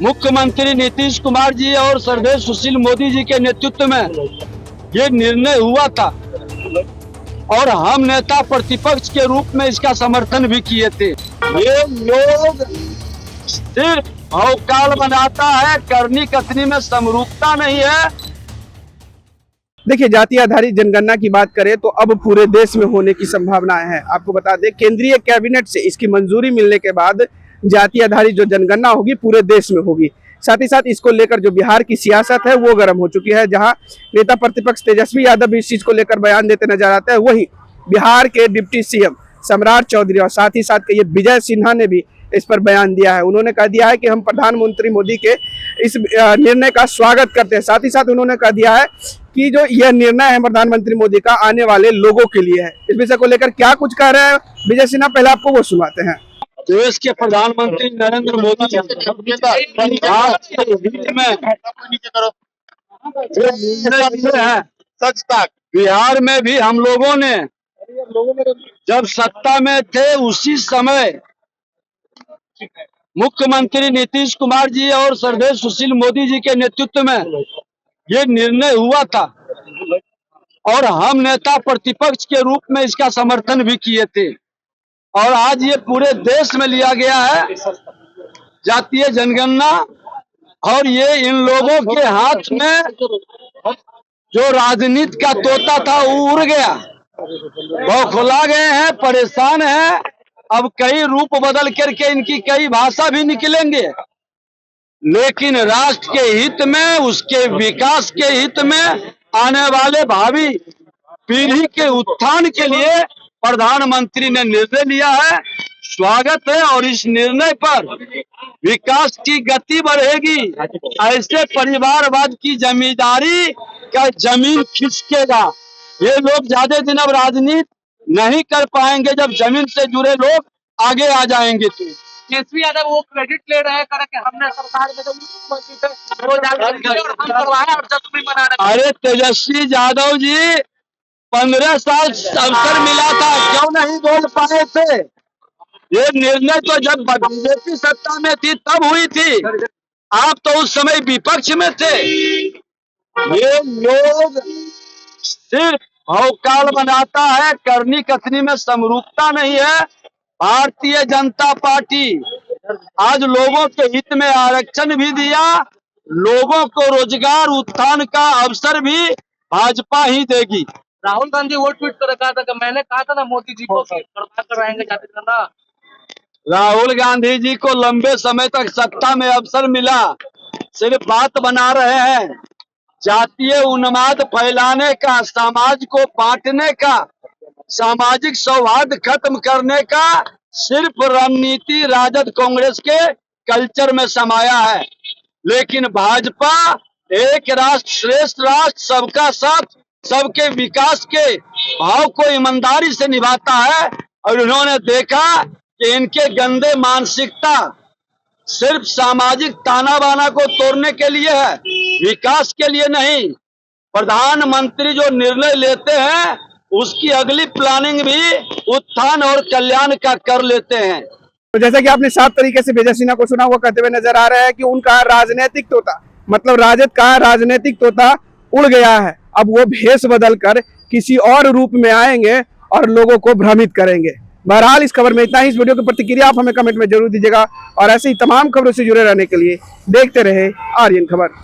मुख्यमंत्री नीतीश कुमार जी और श्रद्धेय सुशील मोदी जी के नेतृत्व में ये निर्णय हुआ था और हम नेता प्रतिपक्ष के रूप में इसका समर्थन भी किए थे। ये लोग सिर्फ भौकाल बनाता है, करनी कथनी में समरूपता नहीं है। देखिए, जाति आधारित जनगणना की बात करें तो अब पूरे देश में होने की संभावनाएं हैं। आपको बता दें, केंद्रीय कैबिनेट से इसकी मंजूरी मिलने के बाद जाति आधारित जो जनगणना होगी पूरे देश में होगी। साथ ही साथ इसको लेकर जो बिहार की सियासत है वो गर्म हो चुकी है। जहां नेता प्रतिपक्ष तेजस्वी यादव भी इस चीज को लेकर बयान देते नजर आते हैं, वहीं बिहार के डिप्टी सीएम सम्राट चौधरी और साथ ही साथ ये विजय सिन्हा ने भी इस पर बयान दिया है। उन्होंने कह दिया है कि हम प्रधानमंत्री मोदी के इस निर्णय का स्वागत करते हैं। साथ ही साथ उन्होंने कह दिया है कि जो यह निर्णय है प्रधानमंत्री मोदी का आने वाले लोगों के लिए है। इस विषय को लेकर क्या कुछ कह रहे हैं विजय सिन्हा, पहले आपको वो सुनाते हैं। देश के प्रधानमंत्री नरेंद्र मोदी बिहार में भी हम लोगों ने जब सत्ता में थे उसी समय मुख्यमंत्री नीतीश कुमार जी और श्रद्धेय सुशील मोदी जी के नेतृत्व में ये निर्णय हुआ था और हम नेता प्रतिपक्ष के रूप में इसका समर्थन भी किए थे। और आज ये पूरे देश में लिया गया है जातीय जनगणना, और ये इन लोगों के हाथ में जो राजनीति का तोता था वो उड़ गया, बौखला गए हैं, परेशान हैं। अब कई रूप बदल करके इनकी कई भाषा भी निकलेंगे, लेकिन राष्ट्र के हित में, उसके विकास के हित में, आने वाले भावी पीढ़ी के उत्थान के लिए प्रधानमंत्री ने निर्णय लिया है। स्वागत है, और इस निर्णय पर विकास की गति बढ़ेगी। ऐसे परिवारवाद की जमींदारी का जमीन खिसकेगा। ये लोग ज्यादा दिन अब राजनीति नहीं कर पाएंगे। जब जमीन से जुड़े लोग आगे आ जाएंगे तो तेजस्वी यादव वो क्रेडिट ले रहे हैं कि हमने सरकार में तो हम करवाए और जख्मी बना रहे। अरे तेजस्वी यादव जी 15 साल अवसर मिला था, क्यों नहीं बोल पाए थे? ये निर्णय तो जब बीजेपी सत्ता में थी तब हुई थी, आप तो उस समय विपक्ष में थे। ये लोग सिर्फ भौकाल बनाता है, करनी कथनी में समरूपता नहीं है। भारतीय जनता पार्टी आज लोगों के हित में आरक्षण भी दिया, लोगों को रोजगार उत्थान का अवसर भी भाजपा ही देगी। राहुल गांधी वो ट्वीट कर कहा था कि मैंने कहा था ना मोदी जी को कराएंगे जाति जनगणना। राहुल गांधी जी को लंबे समय तक सत्ता में अवसर मिला, सिर्फ बात बना रहे हैं। जातीय उन्माद फैलाने का, समाज को बांटने का, सामाजिक सौहार्द खत्म करने का सिर्फ रणनीति राजद कांग्रेस के कल्चर में समाया है। लेकिन भाजपा एक राष्ट्र श्रेष्ठ राष्ट्र, सबका साथ, सबके विकास के भाव को ईमानदारी से निभाता है। और उन्होंने देखा कि इनके गंदे मानसिकता सिर्फ सामाजिक ताना बाना को तोड़ने के लिए है, विकास के लिए नहीं। प्रधानमंत्री जो निर्णय लेते हैं उसकी अगली प्लानिंग भी उत्थान और कल्याण का कर लेते हैं। तो जैसा कि आपने साफ तरीके से विजय सिन्हा को सुना, वो कहते हुए नजर आ रहा है कि उनका राजनीतिक तोता, मतलब राजद का राजनीतिक तोता उड़ गया है। अब वो भेष बदल कर किसी और रूप में आएंगे और लोगों को भ्रमित करेंगे। बहरहाल इस खबर में इतना ही। इस वीडियो की प्रतिक्रिया आप हमें कमेंट में जरूर दीजिएगा और ऐसे ही तमाम खबरों से जुड़े रहने के लिए देखते रहे आर्यन खबर।